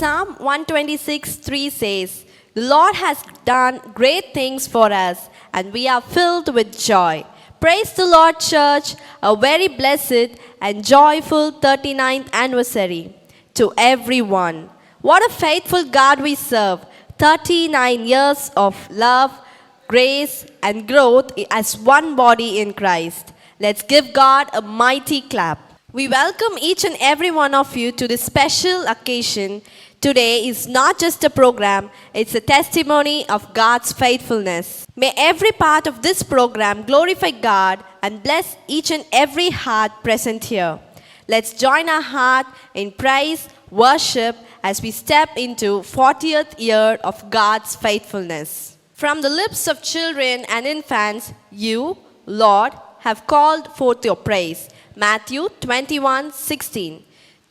Psalm 126:3 says, "The Lord has done great things for us, and we are filled with joy." Praise the Lord, church, a very blessed and joyful 39th anniversary to everyone. What a faithful God we serve. 39 years of love, grace, and growth as one body in Christ. Let's give God a mighty clap. We welcome each and every one of you to this special occasion. Today is not just a program, it's a testimony of God's faithfulness. May every part of this program glorify God and bless each and every heart present here. Let's join our heart in praise, worship as we step into 40th year of God's faithfulness. From the lips of children and infants, you, Lord, have called forth your praise. Matthew 21:16.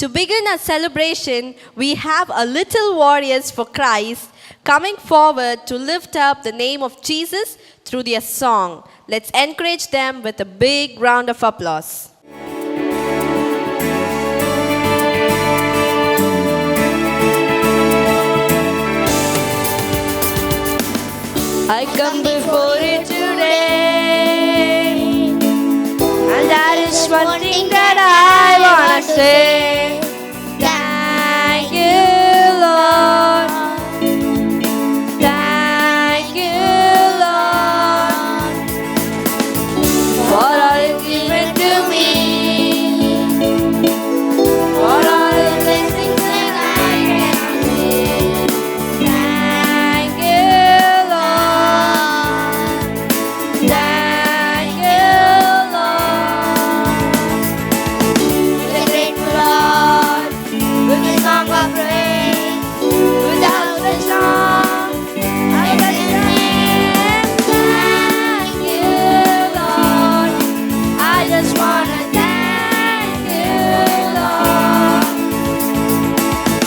To begin our celebration, we have a little warriors for Christ coming forward to lift up the name of Jesus through their song. Let's encourage them with a big round of applause. I come before you today, and that is one thing that I want to say. Thank you, Lord. Thank you, Lord, for all you've given to me, for all the blessings that I can see. Thank you, Lord. Thank you, Lord. With a grateful heart, with a song of praise, without a song, I bless your name. Thank you, Lord. I just wanna thank you, Lord.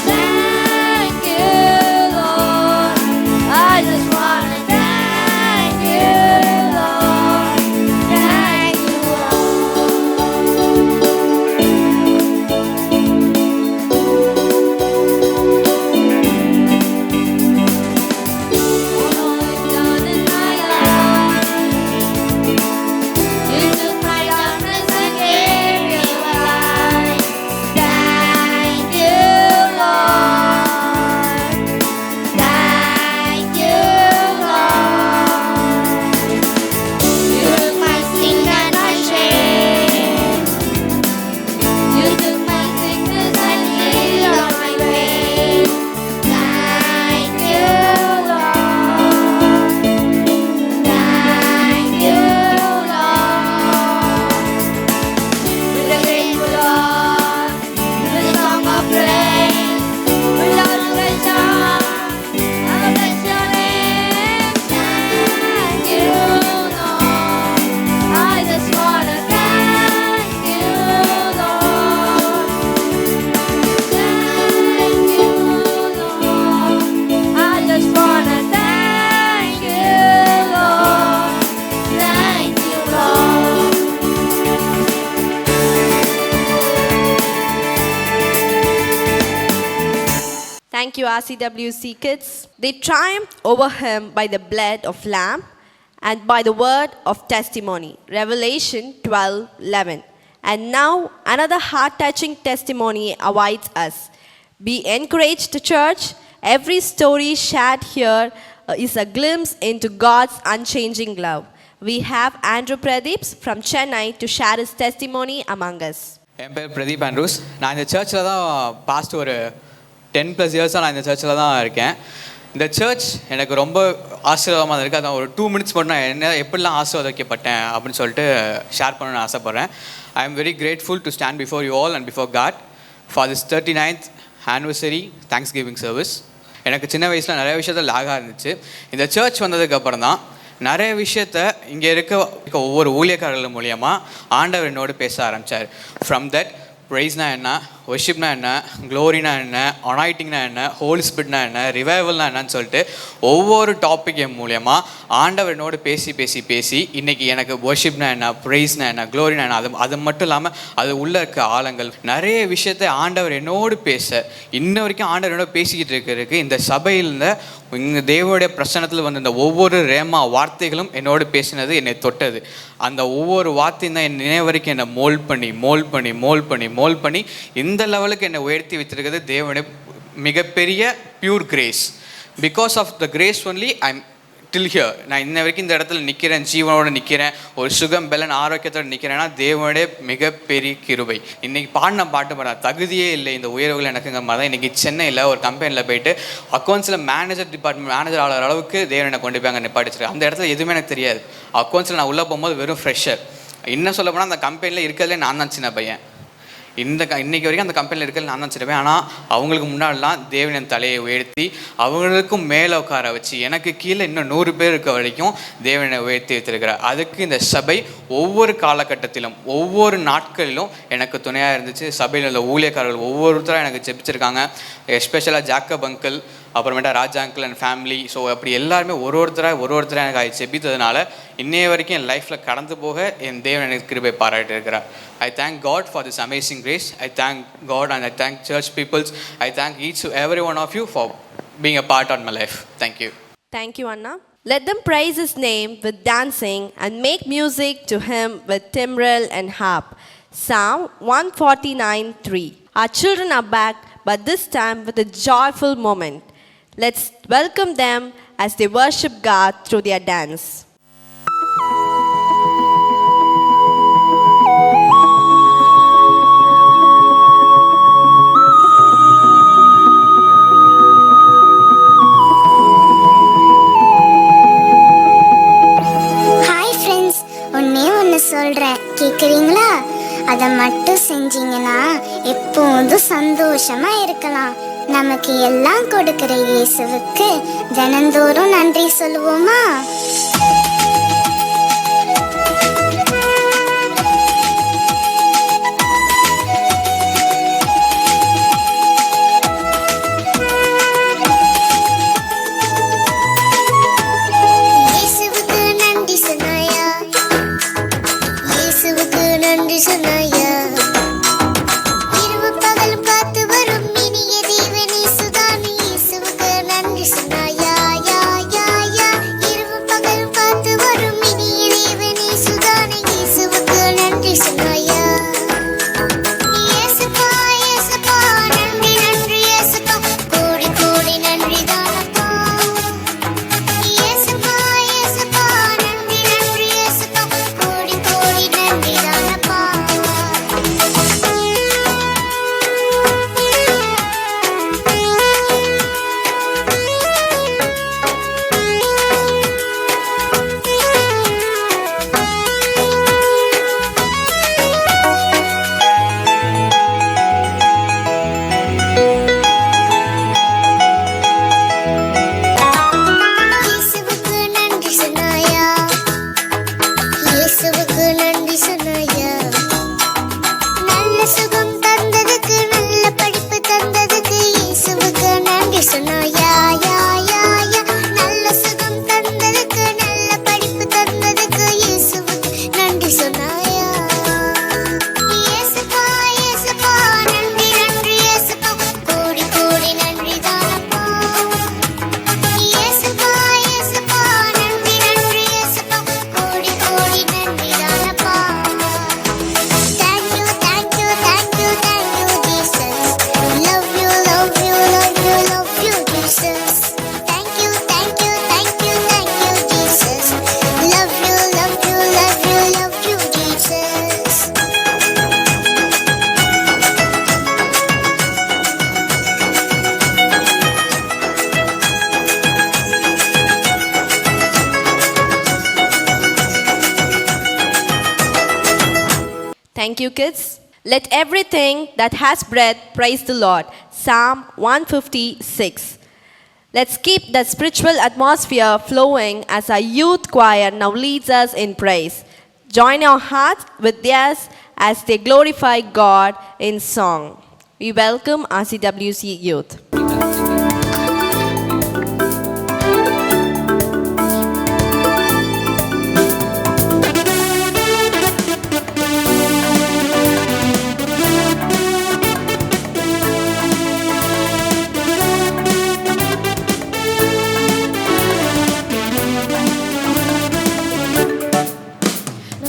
Thank you, Lord. I just wanna thank you, Lord. Thank you, for all you've done in my life. You took my darkness and gave me light. Thank you, Lord. Thank you, Lord. You took my sin and my shame. You took my sickness and healed all my pain. Thank you, Lord. Thank you, Lord. With a grateful heart, with a song of praise, without a song, I will bless your name. Thank you, Lord. I just wanna thank you, Lord. Thank you, Lord. I just wanna thank you, Lord. Thank you, Lord. Thank you, RCWC kids. They triumphed over him by the blood of lamb and by the word of testimony. Revelation 12:11. And now another heart-touching testimony awaits us. Be encouraged, church. Every story shared here is a glimpse into God's unchanging love. We have Andrew Pradeeps from Chennai to share his testimony among us. என் பேர் Pradeep Andrews. நான் இந்த சர்ச்சில் தான் past ஒரு 10+ இயர்ஸாக நான் இந்த சர்ச்சில் தான் இருக்கேன். இந்த சர்ச் எனக்கு ரொம்ப ஆசீர்வாதமாக இருக்குது. அதான் ஒரு 2 minutes மட்டும் நான் என்ன எப்படிலாம் ஆசீர்வதிக்கப்பட்டேன் அப்படின்னு சொல்லிட்டு ஷேர் பண்ணணும்னு ஆசைப்பட்றேன். I am very grateful to stand before you all and before God for this 39th anniversary thanksgiving service. எனக்கு சின்ன வயசில் நிறைய விஷயத்தில் லாகாக இருந்துச்சு. இந்த சர்ச் வந்ததுக்கப்புறம் தான் நிறைய விஷயத்த இங்கே இருக்க ஒவ்வொரு ஊழியக்காரர்கள் மூலியமாக ஆண்டவர் என்னோடு பேச ஆரம்பித்தார். ஃப்ரம் தட் ப்ரைஸ்னால் என்ன, ஒர்ஷிப்னா என்ன, க்ளோரினா என்ன, அனாயிட்டிங்னா என்ன, ஹோலி ஸ்பிரிட்னா என்ன, ரிவைவல்னா என்னன்னு சொல்லிட்டு ஒவ்வொரு டாபிக் மூலயமா ஆண்டவர் என்னோடு பேசி பேசி பேசி இன்றைக்கி எனக்கு ஒர்ஷிப்னா என்ன, ப்ரைஸ்னா என்ன, க்ளோரினா என்ன, அது மட்டும் இல்லாமல் அது உள்ளே இருக்க ஆழங்கள் நிறைய விஷயத்தை ஆண்டவர் என்னோடு பேச இன்ன வரைக்கும் ஆண்டவர் என்னோட பேசிக்கிட்டு இருக்கிறதுக்கு இந்த சபையில் இங்கே தேவனுடைய பிரசன்னத்தில் வந்து இந்த ஒவ்வொரு ரேமா வார்த்தைகளும் என்னோடு பேசினது என்னை தொட்டது. அந்த ஒவ்வொரு வார்த்தையும் தான் என் நினைவு வரைக்கும் என்னை மோல்ட் பண்ணி இந்த லெவலுக்கு என்னை உயர்த்தி வச்சிருக்கிறது தேவனுடைய மிகப்பெரிய pure grace. Because of the grace only I'm till here. நான் இன்ன வரைக்கும் இந்த இடத்துல நிற்கிறேன், ஜீவனோடு நிற்கிறேன், ஒரு சுகம் பெலன் ஆரோக்கியத்தோடு நிற்கிறேன்னா தேவனுடைய மிகப்பெரிய கிருபை. இன்றைக்கி பாடின பாட்டு பாட தகுதியே இல்லை இந்த உயர்வுகள் எனக்குங்க மாதிரி தான். இன்றைக்கி சென்னையில் ஒரு கம்பெனியில் போயிட்டு அக்கௌண்ட்ஸில் மேனேஜர் ஆகிற அளவுக்கு தேவன் என்னை கொண்டு போய் அங்கே நிப்பாட்டிச்சிருக்கு. அந்த இடத்துல எதுவுமே எனக்கு தெரியாது. அக்கௌண்ட்ஸில் நான் உள்ளே போகும்போது வெறும் ஃப்ரெஷர். இன்னும் சொல்ல போனால் அந்த கம்பெனியில் இருக்கிறதுலே நான் தான் சின்ன பையன். இன்றைக்கி வரைக்கும் அந்த கம்பெனியில் இருக்கிறது நான் தான் வச்சுருப்பேன். ஆனால் அவங்களுக்கு முன்னாடிலாம் தேவன் என் தலையை உயர்த்தி அவங்களுக்கும் மேலே உட்கார வச்சு எனக்கு கீழே இன்னும் 100 பேர் இருக்க வரைக்கும் தேவனை உயர்த்தி வைத்திருக்கிறார். அதுக்கு இந்த சபை ஒவ்வொரு காலகட்டத்திலும் ஒவ்வொரு நாட்களிலும் எனக்கு துணையாக இருந்துச்சு. சபையில் உள்ள ஊழியக்காரர்கள் ஒவ்வொருத்தரும் எனக்கு ஜெபிச்சிருக்காங்க. எஸ்பெஷலாக ஜாக்கப் அங்கிள், அப்புறமேட்டா ராஜா அங்கிள் அண்ட் ஃபேமிலி. ஸோ அப்படி எல்லாருமே ஒரு ஒருத்தராக எனக்கு செபித்ததுனால இன்னைய வரைக்கும் என் லைஃப்பில் கடந்து போக என் தேவன் எனக்கு கிருபை பாராட்டி இருக்கிறார். I thank God for this amazing grace. I thank God and I thank church peoples. I thank each and every one of you for being a part of my life. Thank you. Thank you, Anna. Let them praise his name with dancing and make music to him with timbrel and harp. Psalm 149:3. Our children are back, but this time with a joyful moment. Let's welcome them as they worship God through their dance. Hi friends, ஒன்று சொல்கிறேன், கேட்குறீங்களா? அதை மட்டும் செஞ்சீங்கன்னா எப்போதும் சந்தோஷமாக இருக்கலாம். நமக்கு எல்லாம் கொடுக்கிற இயேசுவுக்கு தினந்தோறும் நன்றி சொல்லுவோமா? இயேசுவுக்கு நன்றி சொன்னாயா, இயேசுவுக்கு நன்றி சொன்னாயா, இரவு பகலும் காத்து வரும் இனிய தேவனே சுதானி, இயேசுவுக்கு நன்றி சொன்னாயா, யா யா யா, இரவு பகலும் காத்து வரும் இனிய தேவனே சுதானி, இயேசுவுக்கு நன்றி சொன்னாயா. இயேசுப்பா இயேசுப்பா நன்றி நன்றி இயேசுப்பா, கோடி கோடி நன்றி தானப்பா. இயேசுப்பா இயேசுப்பா நன்றி நன்றி இயேசுப்பா, கோடி கோடி நன்றி தானப்பா. இயேசுவுக்கு நன்றி சொன்னாயா, இயேசுவுக்கு நன்றி சொன்னாயா, நல்ல சுகம் தந்ததுக்கு, நல்ல படிப்பு தந்ததுக்கு, இயேசுவுக்கு நன்றி சொன்னாயா, யா யா யா, நல்ல சுகம் தந்ததுக்கு, நல்ல படிப்பு தந்ததுக்கு, இயேசுவுக்கு நன்றி சொன்னாயா. இயேசுப்பா இயேசுப்பா நன்றி நன்றி இயேசுப்பா, கோடி கோடி நன்றி தானப்பா. இயேசுப்பா இயேசுப்பா நன்றி நன்றி இயேசுப்பா, கோடி கோடி நன்றி தானப்பா. Thank you thank you thank you thank you Jesus, love you love you love you love you Jesus. Thank you thank you thank you thank you Jesus, love you love you love you love you Jesus. Thank you, kids. Let everything that has breath praise the Lord. Psalm 156. Let's keep the spiritual atmosphere flowing as our youth choir now leads us in praise. Join our hearts with theirs as they glorify God in song. We welcome RCWC Youth.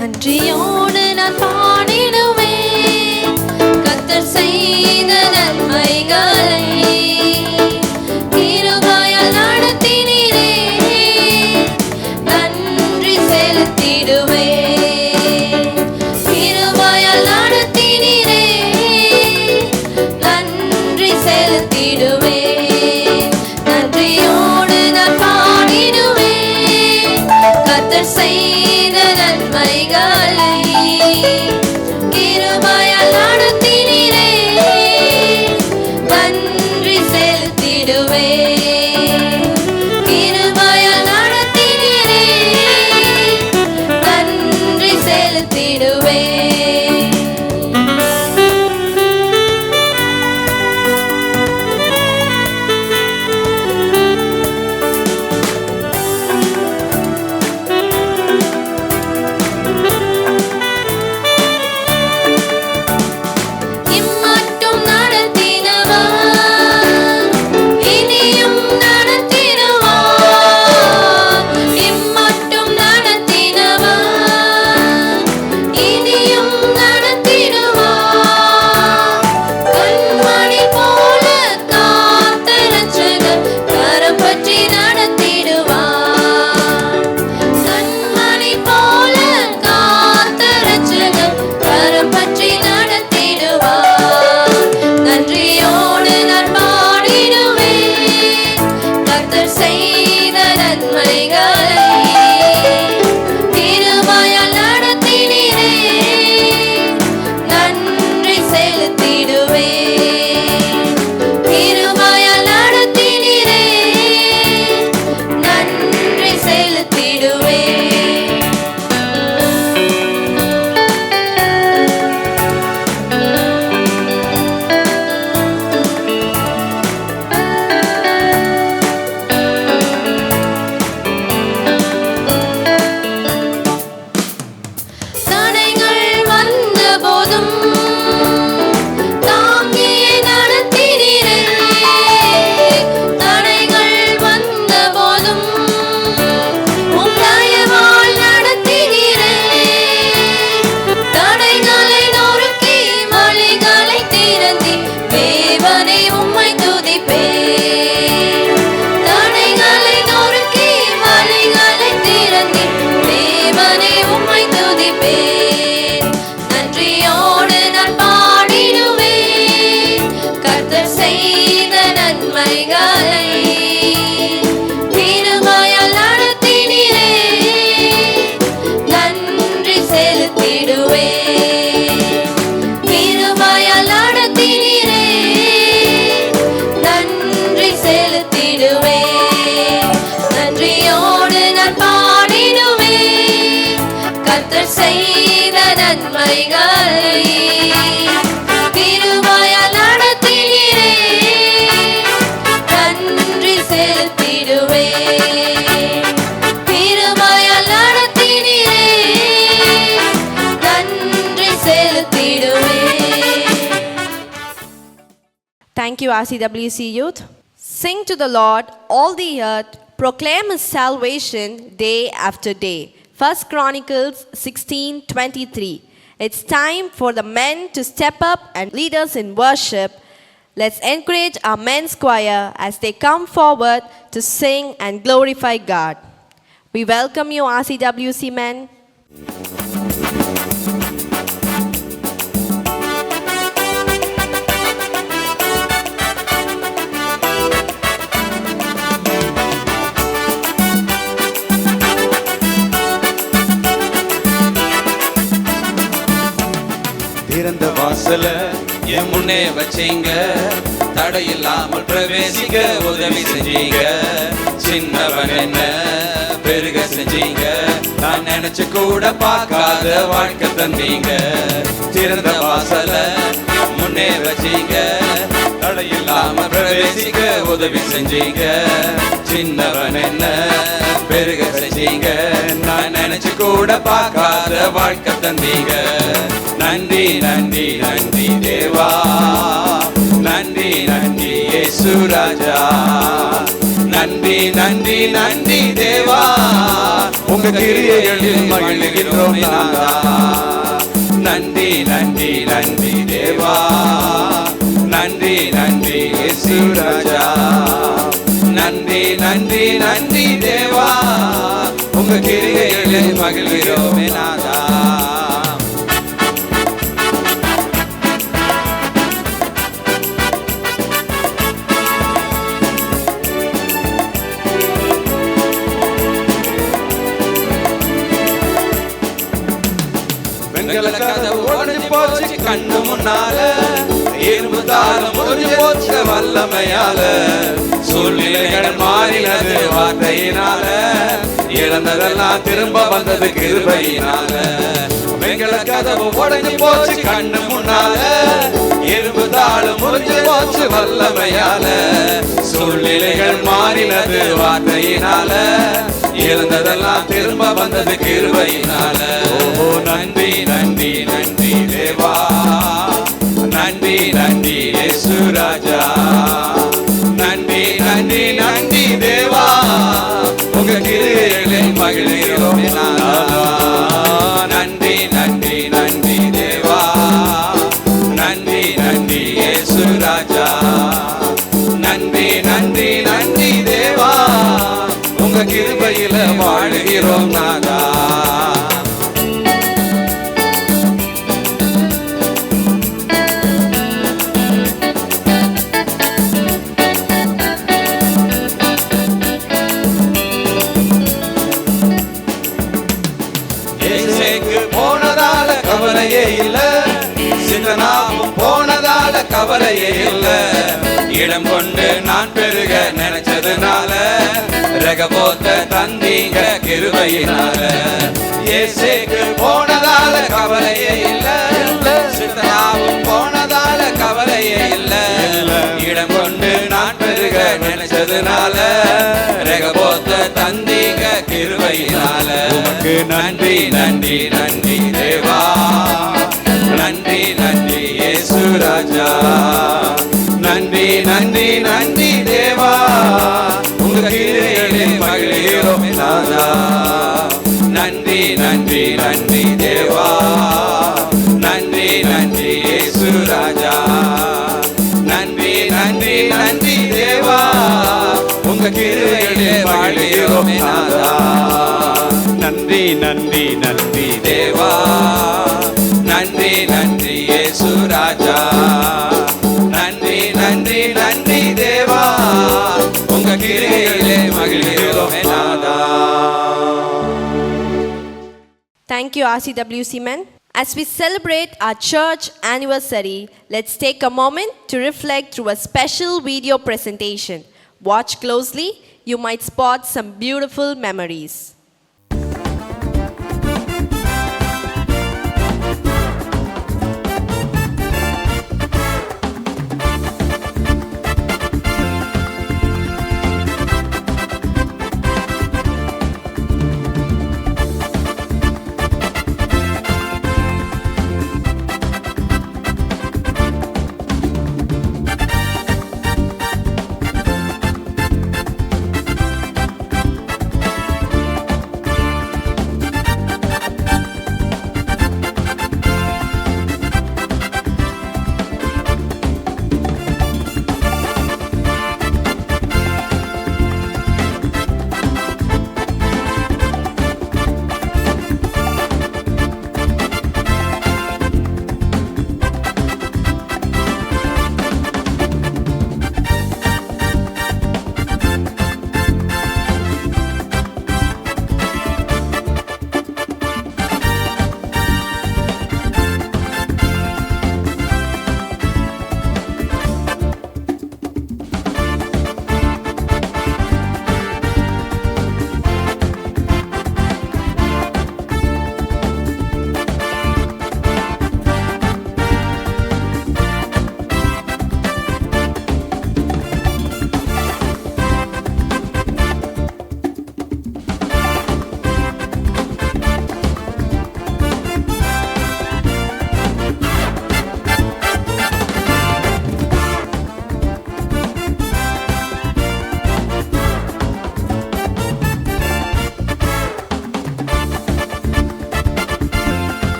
நன்றியோடு நான் பாடிடுவேன் கர்த்தர் செய்த நன்மைகளை, கிருபையால் நடத்தினீரே நன்றி செலுத்திடுவேன். கிருபையால் நடத்தினீரே நன்றி செலுத்திடுவேன். நன்றியோடு நான் பாடிடுவேன் கர்த்தர் செய்த நன்மைகளை, கிருபையால் நடத்தினீரே நன்றி செலுத்திடுவேன். கிருபையால் நடத்தினீரே நன்றி செலுத்திடுவேன். இம்மட்டும் நடத்தினவர் இனியும் நடத்திடுவார். இம்மட்டும் நடத்தினவர் இனியும் நடத்திடுவார். கண்மணி போல காத்த இரட்சகர் கரம் பற்றி நடத்திடுவார். கண்மணி போல காத்த இரட்சகர் கரம் பற்றி நடத்திடுவார். நன்றியோடு நான் பாடிடுவேன் கர்த்தர் செய்த நன்மைகளை, கிருபையால் நடத்தினீரே நன்றி செலுத்திடுவேன். கிருபையால் நடத்தினீரே நன்றி செலுத்திடுவேன். தடைகள் வந்த போதும் தாங்கியே நடத்தினீரே. தடைகள் வந்த போதும் உம் தயவால் நடத்தினீரே. தடைகளை நொறுக்கி வழிகளை திறந்தி தேவனே உம்மை துதிப்பேன். தடைகளை நொறுக்கி வழிகளை திறந்தி தேவனே உம்மை துதிப்பேன். நன்றியோடு நான் பாடிடுவேன் கர்த்தர் செய்த நன்மைகளை, கிருபையால் நடத்தினீரே நன்றி செலுத்திடுவேன். கிருபையால் நடத்தினீரே நன்றி செலுத்திடுவேன். நன்றியோடு நான் பாடிடுவேன் கர்த்தர் செய்த நன்மைகளை, கிருபையால் நடத்தினீரே நன்றி செலுத்திடுவேன். கிருபையால் நடத்தினீரே நன்றி செலுத்திடுவேன். Thank you, RCWC Youth. Sing to the Lord, all the earth, proclaim His salvation day after day. 1 Chronicles 16:23. It's time for the men to step up and lead us in worship. Let's encourage our men's choir as they come forward to sing and glorify God. We welcome you, RCWC men. திறந்த வாசல என் முன்னே வச்சீங்க, தடையில்லாமல் பிரவேசிக்க உதவி செஞ்சீங்க. சின்னவன் என்ன பெருக செஞ்சீங்க, நான் நினைச்சு கூட பார்க்காத வாழ்க்கை தந்தீங்க. திறந்த வாசல முன்னே வச்சீங்க, தடையில்லாம பிரவேசிக்க உதவி செஞ்சீங்க. சின்னவன் என்ன பெருக செஞ்சீங்க, நான் நினைச்சு கூட பார்க்காத வாழ்க்கை தந்தீங்க. நன்றி நன்றி நன்றி தேவா, நன்றி நன்றி இயேசு ராஜா. நன்றி நன்றி நன்றி தேவா, உங்க கிரியைகளில் மகிழ்கிறோம் நாதா. நன்றி நன்றி நன்றி தேவா, நன்றி நன்றி இயேசு ராஜா. நன்றி நன்றி நன்றி தேவா, உங்க கிரியைகளில் மகிழ்கிறோம் நாதா. கதவு உடைஞ்சு போச்சு கண்ணு முன்னால, இரும்பு தாளம் முறிஞ்சு போச்சு வல்லமையால. சூழ்நிலைகள் மாறினது வார்த்தையினால, இழந்ததெல்லாம் திரும்ப வந்தது கிருபையினால. வெங்கல கதவு உடைஞ்சு போச்சு கண்ணு முன்னால, இரும்பு தாளம் முறிஞ்சு போச்சு வல்லமையால. சூழ்நிலைகள் மாறினது வார்த்தையினால, இழந்ததெல்லாம் திரும்ப வந்தது கிருபையினால. ஓ நன்றி நன்றி நன்றி தேவா, நன்றி நன்றி இயேசு ராஜா. நன்றி நன்றி நன்றி தேவா, உங்க கிரியைகளில் மகிழ்கிறோம் நாதா. நன்றி நன்றி நன்றி தேவா, நன்றி நன்றி இயேசு ராஜா. நன்றி நன்றி நன்றி தேவா, உங்க கிருபையில வாழுகிறோம் நாதா. போனதால கவலையே இல்ல, சிந்தனாவும் போனதால கவலையே இல்ல. இடம் கொண்டு நான் பெருக நினைச்சதுனால, ரகபோத்த தந்தீங்க கிருபையினால. இயேசுக்கு போனதால கவலையே இல்ல, சிந்தனாவும் போனதால கவலையே இல்ல. இடம் கொண்டு நான் பெருக நினைச்சதுனால, ரகபோத்த தந்தீங்க கிருபையினால. உமக்கு நன்றி நன்றி நன்றி தேவா, நன்றி நன்றி இயேசு ராஜா. நன்றி நன்றி நன்றி தேவா, உங்க கிரியைகளில் மகிழ்கிறோம் நாதா. நன்றி நன்றி நன்றி தேவா, நன்றி நன்றி இயேசு ராஜா. நன்றி நன்றி நன்றி தேவா, உங்க கிரியைகளில் மகிழ்கிறோம் நாதா. நன்றி நன்றி நன்றி தேவா, நன்றி நன்றி இயேசு ராஜா. நன்றி நன்றி நன்றி தேவா, உங்க கிரியைகளிலே மகிழ்கிறோம் நாதா. Thank you, RCWC men. As we celebrate our church anniversary, let's take a moment to reflect through a special video presentation. Watch closely, you might spot some beautiful memories.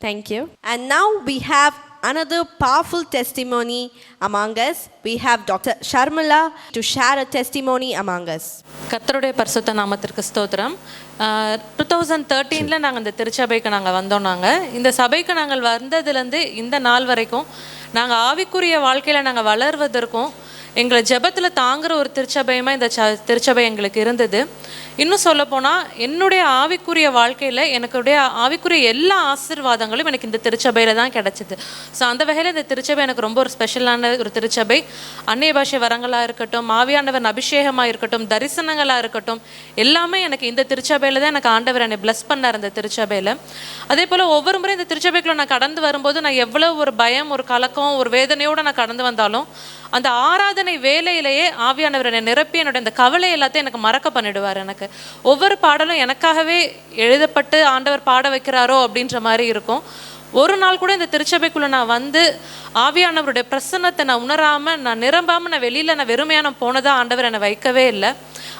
Thank you. And now we have another powerful testimony among us. We have Dr. Sharmila to share a testimony among us. கர்த்தருடைய பரிசுத்த நாமத்திற்கு ஸ்தோத்திரம். 2013 நாங்கள் இந்த திருச்சபைக்கு நாங்கள் வந்தோம். இந்த சபைக்கு நாங்கள் வந்ததுலேருந்து இந்த நாள் வரைக்கும் நாங்கள் ஆவிக்குரிய வாழ்க்கையில் நாங்கள் வளர்வதற்கும் எங்களை ஜெபத்தில் தாங்குகிற ஒரு திருச்சபையுமா இந்த திருச்சபை எங்களுக்கு இருந்தது. இன்னும் சொல்லப்போனால் என்னுடைய ஆவிக்குரிய வாழ்க்கையில் எனக்குடைய ஆவிக்குரிய எல்லா ஆசீர்வாதங்களும் எனக்கு இந்த திருச்சபையில் தான் கிடச்சிது. ஸோ அந்த வகையில் இந்த திருச்சபை எனக்கு ரொம்ப ஒரு ஸ்பெஷலான ஒரு திருச்சபை. அந்நிய பாஷை வரங்களாக இருக்கட்டும், ஆவியானவன் அபிஷேகமாக இருக்கட்டும், தரிசனங்களாக இருக்கட்டும், எல்லாமே எனக்கு இந்த திருச்சபையில் தான் எனக்கு ஆண்டவர் என்னை பிளஸ் பண்ணார். இந்த திருச்சபையில் அதே போல் ஒவ்வொரு முறை இந்த திருச்சபைக்குள்ள நான் கடந்து வரும்போது நான் எவ்வளோ ஒரு பயம், ஒரு கலக்கம், ஒரு வேதனையோடு நான் கடந்து வந்தாலும் அந்த ஆராதனை வேலையிலேயே ஆவியானவர் என்னை நிரப்பி என்னோட இந்த கவலை எல்லாத்தையும் எனக்கு மறக்க பண்ணிடுவார். எனக்கு ஒவ்வொரு பாடலும் எனக்காகவே எழுதப்பட்டு ஆண்டவர் பாட வைக்கிறாரோ அப்படின்ற மாதிரி இருக்கும். ஒரு நாள் கூட இந்த திருச்சபைக்குள்ளே நான் வந்து ஆவியானவருடைய பிரசன்னத்தை நான் உணராமல், நான் நிரம்பாமல், நான் வெளியில் நான் வெறுமையான போனதாக ஆண்டவர் என்னை வைக்கவே இல்லை.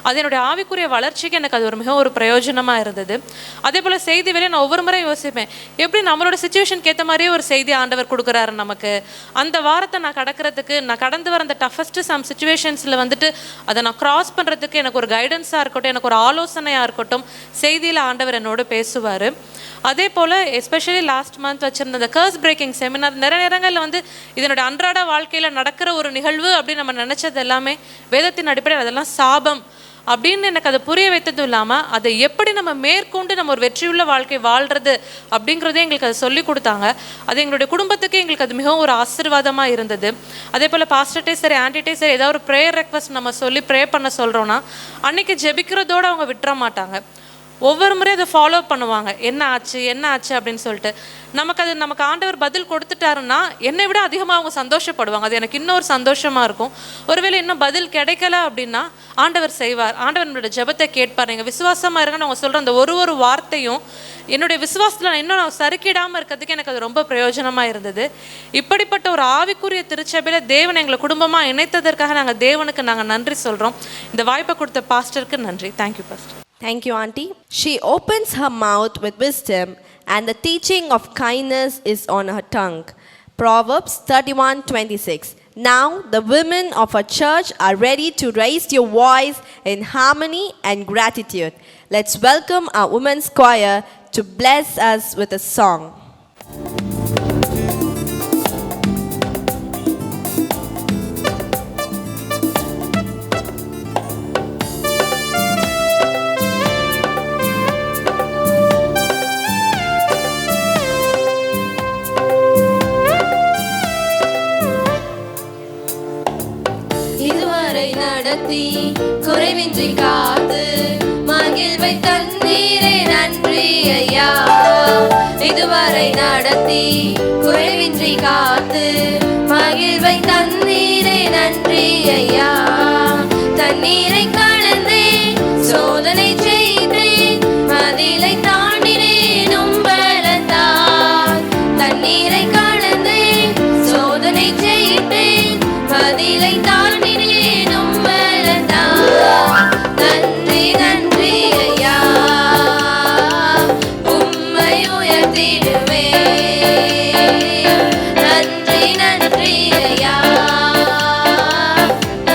அது என்னுடைய ஆவிக்குரிய வளர்ச்சிக்கு எனக்கு அது மிகவும் ஒரு பிரயோஜனமாக இருந்தது. அதே போல் செய்தி வேலையை நான் ஒவ்வொரு முறை யோசிப்பேன், எப்படி நம்மளோட சுச்சுவேஷனுக்கு ஏற்ற மாதிரியே ஒரு செய்தி ஆண்டவர் கொடுக்குறாரு நமக்கு. அந்த வாரத்தை நான் கடக்கிறதுக்கு, நான் கடந்து வர அந்த டஃபஸ்ட்டு சம் சுச்சுவேஷன்ஸில் வந்துட்டு அதை நான் க்ராஸ் பண்ணுறதுக்கு எனக்கு ஒரு கைடன்ஸாக இருக்கட்டும், எனக்கு ஒரு ஆலோசனையாக இருக்கட்டும், செய்தியில் ஆண்டவர் என்னோடு பேசுவார். அதே போல் எஸ்பெஷலி லாஸ்ட் மந்த் வச்சுருந்த இந்த கர்ஸ் பிரேக்கிங் செமினார், நிறைய நேரங்களில் வந்து இதனுடைய அன்றாட வாழ்க்கையில் நடக்கிற ஒரு நிகழ்வு அப்படின்னு நம்ம நினச்சது எல்லாமே வேதத்தின் அடிப்படையில் அதெல்லாம் சாபம் அப்படின்னு எனக்கு அதை புரிய வைத்ததும் இல்லாமல் அதை எப்படி நம்ம மேற்கொண்டு நம்ம ஒரு வெற்றியுள்ள வாழ்க்கை வாழ்கிறது அப்படிங்கிறதே எங்களுக்கு அதை சொல்லி கொடுத்தாங்க. அது எங்களுடைய குடும்பத்துக்கு எங்களுக்கு அது மிகவும் ஒரு ஆசீர்வாதமாக இருந்தது. அதே போல் பாஸ்டர்ட்டே சரி, ஆன்டிட்டே சரி, ஏதாவது ஒரு ப்ரேயர் ரெக்வஸ்ட் நம்ம சொல்லி ப்ரே பண்ண சொல்கிறோன்னா அன்றைக்கி ஜெபிக்கிறதோடு அவங்க விட்டுற மாட்டாங்க. ஒவ்வொரு முறையும் அதை ஃபாலோ பண்ணுவாங்க, என்ன ஆச்சு அப்படின்னு சொல்லிட்டு. நமக்கு ஆண்டவர் பதில் கொடுத்துட்டாருன்னா என்னை விட அதிகமாக அவங்க சந்தோஷப்படுவாங்க. அது எனக்கு இன்னொரு சந்தோஷமாக இருக்கும். ஒருவேளை இன்னும் பதில் கிடைக்கல அப்படின்னா ஆண்டவர் செய்வார், ஆண்டவர் நம்மளோட ஜெபத்தை கேட்பார். நீங்கள் விசுவாசமாக இருங்கன்னு அவங்க சொல்கிற அந்த ஒரு வார்த்தையும் என்னுடைய விசுவாசத்தில் நான் இன்னும் நான் சறுக்கிடாமல் இருக்கிறதுக்கு எனக்கு அது ரொம்ப பிரயோஜனமாக இருந்தது. இப்படிப்பட்ட ஒரு ஆவிக்குரிய திருச்சபையில் தேவன் எங்களை குடும்பமாக இணைத்ததற்காக நாங்கள் தேவனுக்கு நாங்கள் நன்றி சொல்கிறோம். இந்த வாய்ப்பை கொடுத்த பாஸ்டருக்கு நன்றி. Thank you pastor. Thank you, Auntie. She opens her mouth with wisdom, and the teaching of kindness is on her tongue. Proverbs 31:26. Now the women of our church are ready to raise your voice in harmony and gratitude. Let's welcome our women's choir to bless us with a song. குறைவின்றி காத்து மகிழ்வை தந்தீரே நன்றி ஐயா. இதுவரை நடத்தி குறைவின்றி காத்து மகிழ்வை தந்தீரே நன்றி ஐயா. தண்ணீரை கடந்தே சோதனை செய்தேன், மதிலை தாண்டினேன் உம்பலத்தான். தண்ணீரை கடந்தே சோதனை செய்தேன், மதிலை தாண்டினேன் உம்பலத்தான். நன்றி நன்றி ஐயா, உம்மை உயர்த்திடுவேன். நன்றி நன்றி ஐயா,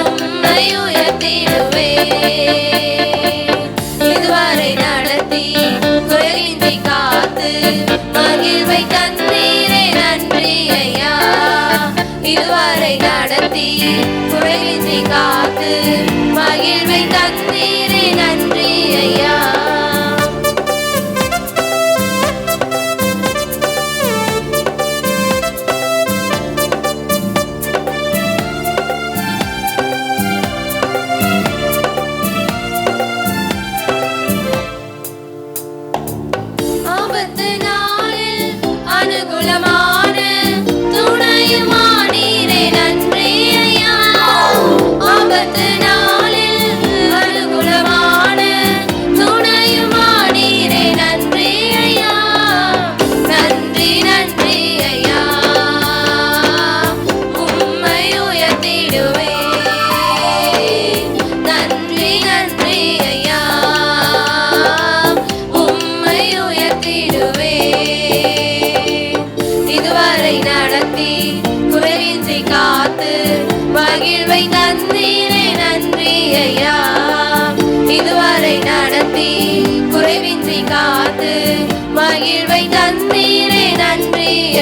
உம்மை உயர்த்திடுவேன். இதுவரை நடத்தி குறைவின்றி காத்து மகிழ்வை தந்தீரே நன்றி ஐயா. இதுவரை நடத்தி குறைவின்றி காத்து மகிழ்வை தந்தீரே நன்றி ஐயா. ஆபத்து நாளில் அனுகூலமான துணையுமானீரே நன்றி ஐயா. ஆபத்து நாளில் அனுகூலமான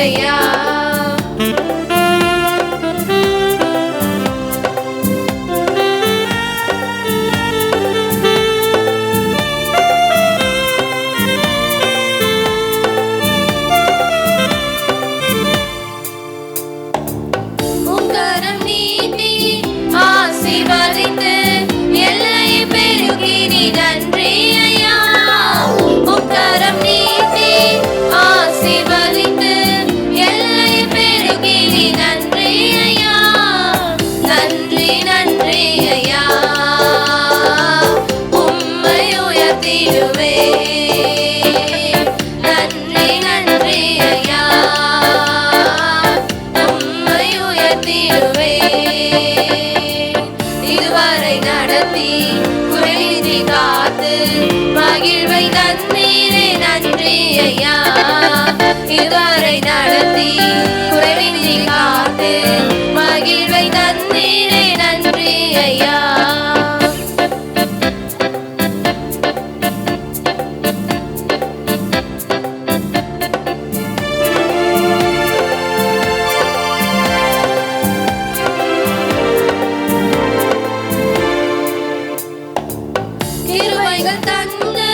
ஐயா. உங்கரம் நீட்டி ஆசீர்வதித்து எல்லையை பெருக்கி நீ நன்றி ஐயா. உக்கரம் நீட்டி ஆசீர்வதித்து எல்லையை பெருக்கி நீ நன்றி ஐயா. நன்றி நன்றி ஐயா. உம்மை உயர்த்திடுவே. நன்றி நன்றி ஐயா. உம்மை உயர்த்திடுவே. இதுவரை நடத்தி குறையின்றி காத்து மகிழ்வை தந்தீரே நன்றி ஐயா. இதுவரை நடத்தி குறைவின்றி காத்து மகிழ்வை தந்தீரே நன்றி ஐயா. கிருபைகள் தந்து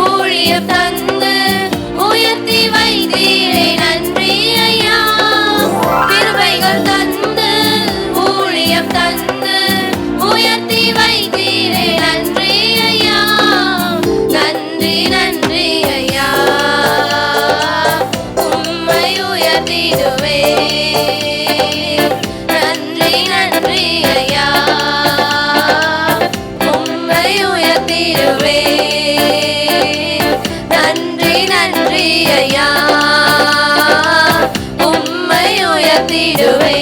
ஊழியம் தந்து உயர்த்தி வைத்தீரே நன்றி ஐயா. கிருபைகள் தந்து ஊழியம் தந்து உயர்த்தி வைத்தீரே நன்றி ஐயா. நன்றி நன்றி ஐயா. உம்மை உயர்த்திடுவே. நன்றி நன்றி ஐயா. உம்மை உயர்த்திடுவே. நன்றி நன்றி ஐயா. உம்மை உயர்த்திடுவே.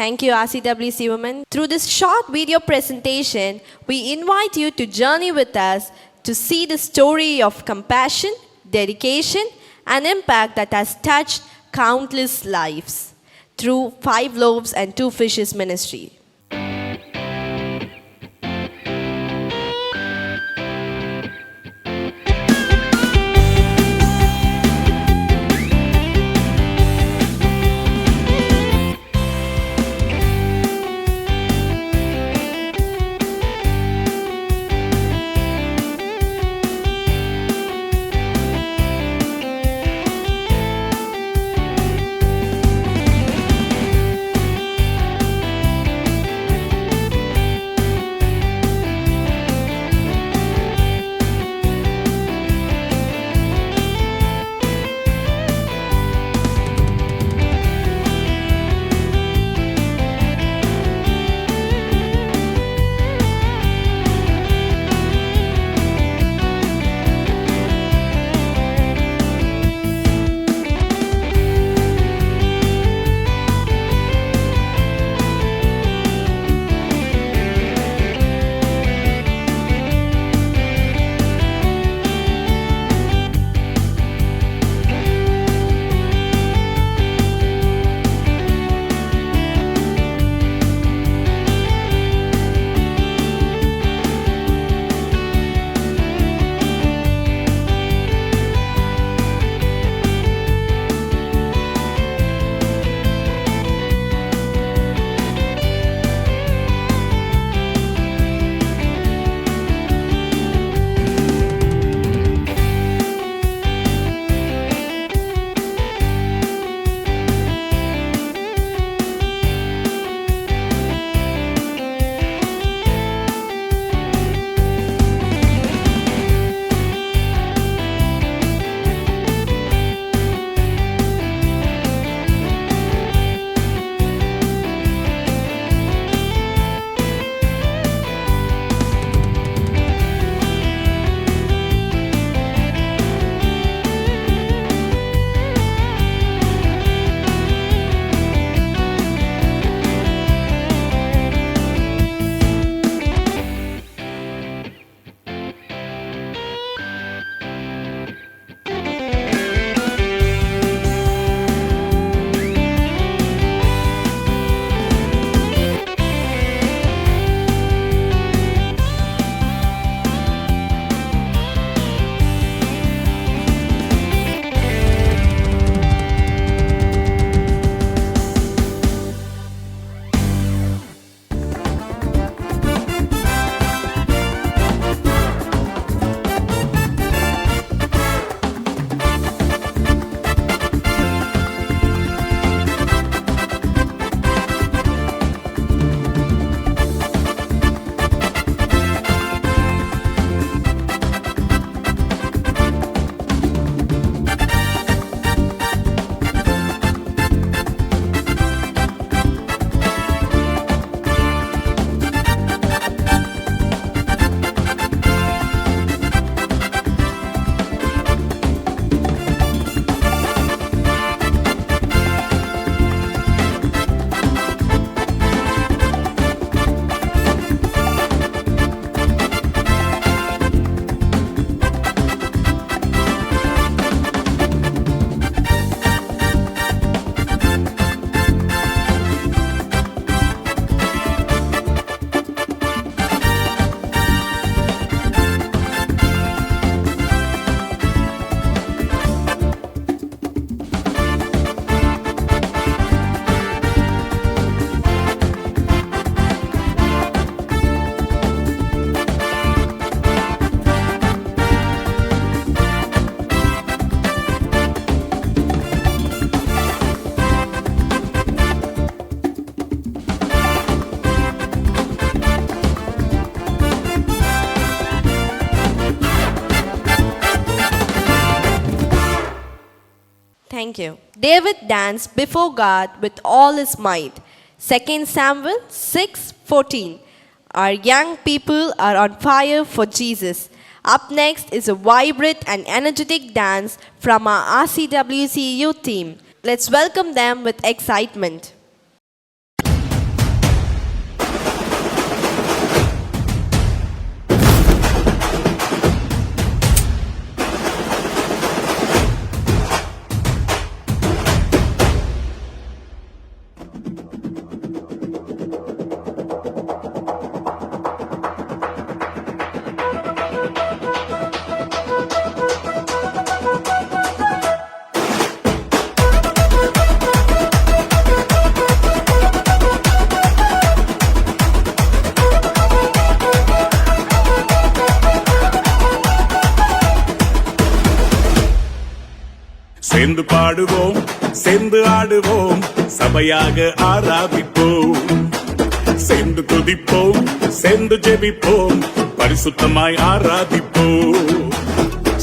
Thank you, RCWC women. Through this short video presentation, we invite you to journey with us to see the story of compassion, dedication, and impact that has touched countless lives through 5 loaves and 2 fishes ministry. Thank you. David danced before God with all his might. 2 Samuel 6:14. Our young people are on fire for Jesus. Up next is a vibrant and energetic dance from our RCWC youth team. Let's welcome them with excitement. சேர்ந்து பாடுவோம், சேர்ந்து ஆடுவோம், சபையாக ஆராதிப்போம், சேர்ந்து துதிப்போம், சேர்ந்து ஜெபிப்போம், பரிசுத்தமாய் ஆராதிப்போம்.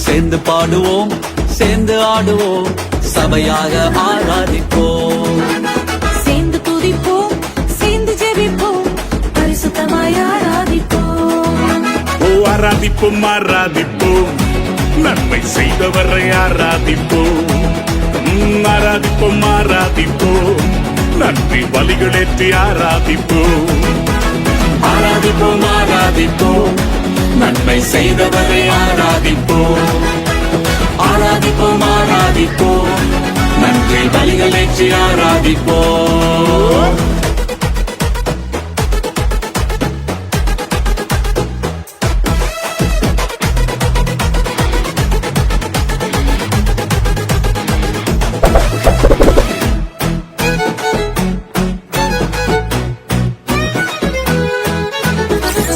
சேர்ந்து பாடுவோம், சேர்ந்து ஆடுவோம், சபையாக ஆராதிப்போம், சேர்ந்து துதிப்போம், சேர்ந்து ஜெபிப்போம், பரிசுத்தமாய் ஆராதிப்போம். ஓ ஆராதிப்போம், ஆராதிப்போம், நன்மை செய்தவரை ஆராதிப்போம், ஆராதிப்போம், ஆராதிப்போம், நன்றி பலிகளேற்றி ஆராதிப்போம், ஆராதிப்போம், ஆராதிப்போம், நன்மை செய்தவரை ஆராதிப்போம், ஆராதிப்போம், ஆராதிப்போம், நன்றி பலிகளேற்றி ஆராதிப்போம்.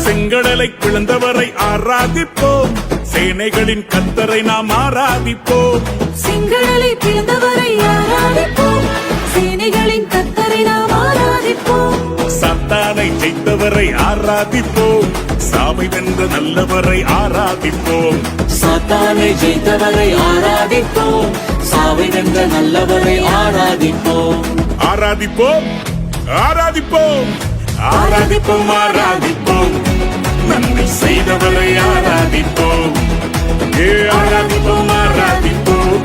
செங்கடலை பிளந்தவரை ஆராதிப்போம், சேனைகளின் கர்த்தரை நாம் ஆராதிப்போம், செங்கடலை பிளந்தவரை ஆராதிப்போம், சேனைகளின் கர்த்தரை நாம் ஆராதிப்போம். சாத்தானை ஜெயித்தவரை ஆராதிப்போம், சாவை வென்ற நல்லவரை ஆராதிப்போம், சாத்தானை ஜெயித்தவரை ஆராதிப்போம், சாவை வென்ற நல்லவரை ஆராதிப்போம், ஆராதிப்போம், ஆராதிப்போம், ஆராதிப்போம், ஆராதிப்போம், நன்மை செய்தவரை ஆராதிப்போம், ஆராதிப்போம், ஆராதிப்போம்,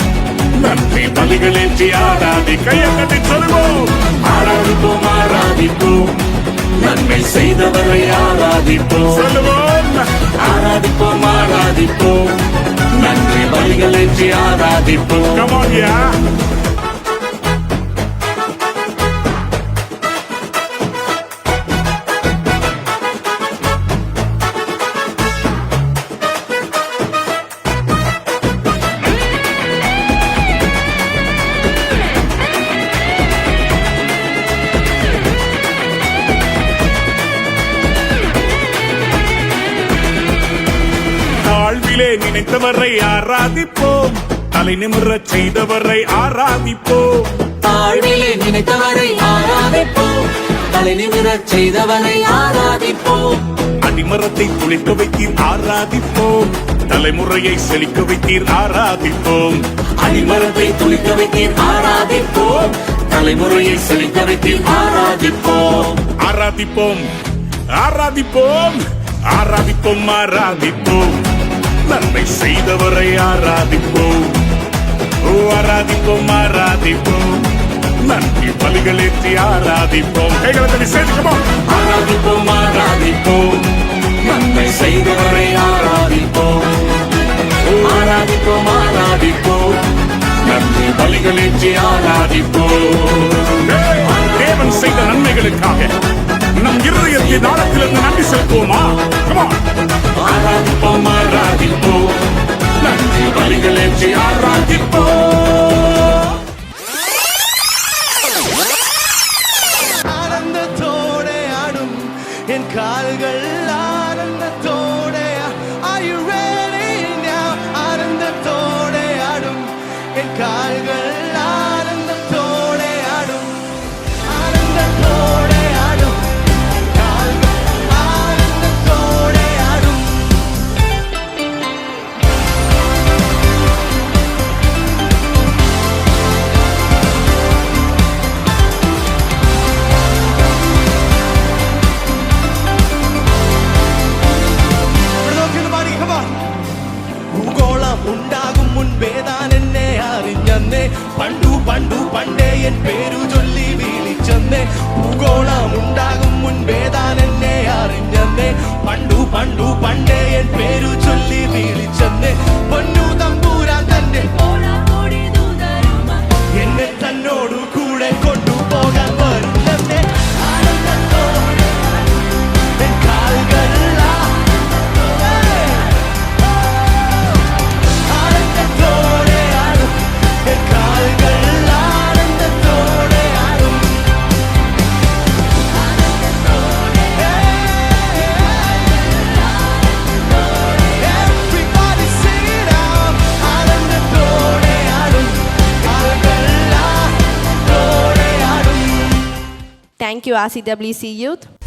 நன்றி பலிகளேற்றி ஆராதி கையை கட்டி சொல்லுவோம், ஆராதிப்போம், ஆராதிப்போம், நன்மை செய்தவரை ஆராதிப்போம், சொல்லுவோம், ஆராதிப்போம், ஆராதிப்போம், நன்றி பலிகளேற்றி ஆராதிப்போம். Come on, yeah. தாழ்விலே நினைத்தவரை ஆராதிப்போம், தலை நிமிரச் செய்தவரை ஆராதிப்போம், தாழ்விலே நினைத்தவரை ஆராதிப்போம், தலை நிமிரச் செய்தவரை ஆராதிப்போம், அடிமரத்தை துளிக்க வைத்தீர் ஆராதிப்போம், தலைமுறையை செழிக்க வைத்தீர் ஆராதிப்போம், அடிமரத்தை துளிக்க வைத்தீர் ஆராதிப்போம், தலைமுறையை செழிக்க வைத்தீர் ஆராதிப்போம், ஆராதிப்போம், ஆராதிப்போம், ஆராதிப்போம், ஆராதிப்போம், நன்மை செய்தவரை ஆராதிப்போம், ஓ ஆராதிப்போம், ஆராதிப்போம், நன்றி பலிகளேற்றி ஆராதிப்போம். கைகளை தட்டி சேர்த்துக்கோம். ஆராதிப்போம், ஆராதிப்போம், நன்மை செய்தவரை ஆராதிப்போம், ஆராதிப்போம், ஆராதிப்போம், நன்றி பலிகளேற்றி ஆராதிப்போம். தேவன் செய்த நன்மைகளுக்காக நம் இருதயத்தின் ஆழத்திலிருந்து நன்றி செலுத்துவோமா? Come on. ஆராதிப்போம், ஆராதிப்போம், நன்றி பலிகளேற்றி ஆராதிப்போம். ஆனந்தத்தோடே ஆடும் என் கால்கள் ஆனந்தத்தோடே Are you ready now? ஆனந்தத்தோடே ஆடும் என் கால்கள் ஆனந்தத்தோடே ஆடும் ஆனந்தத்தோடே ஆடும் கால்கள் ஆனந்தத்தோடே ஆடும் Thank you, RCWC Youth.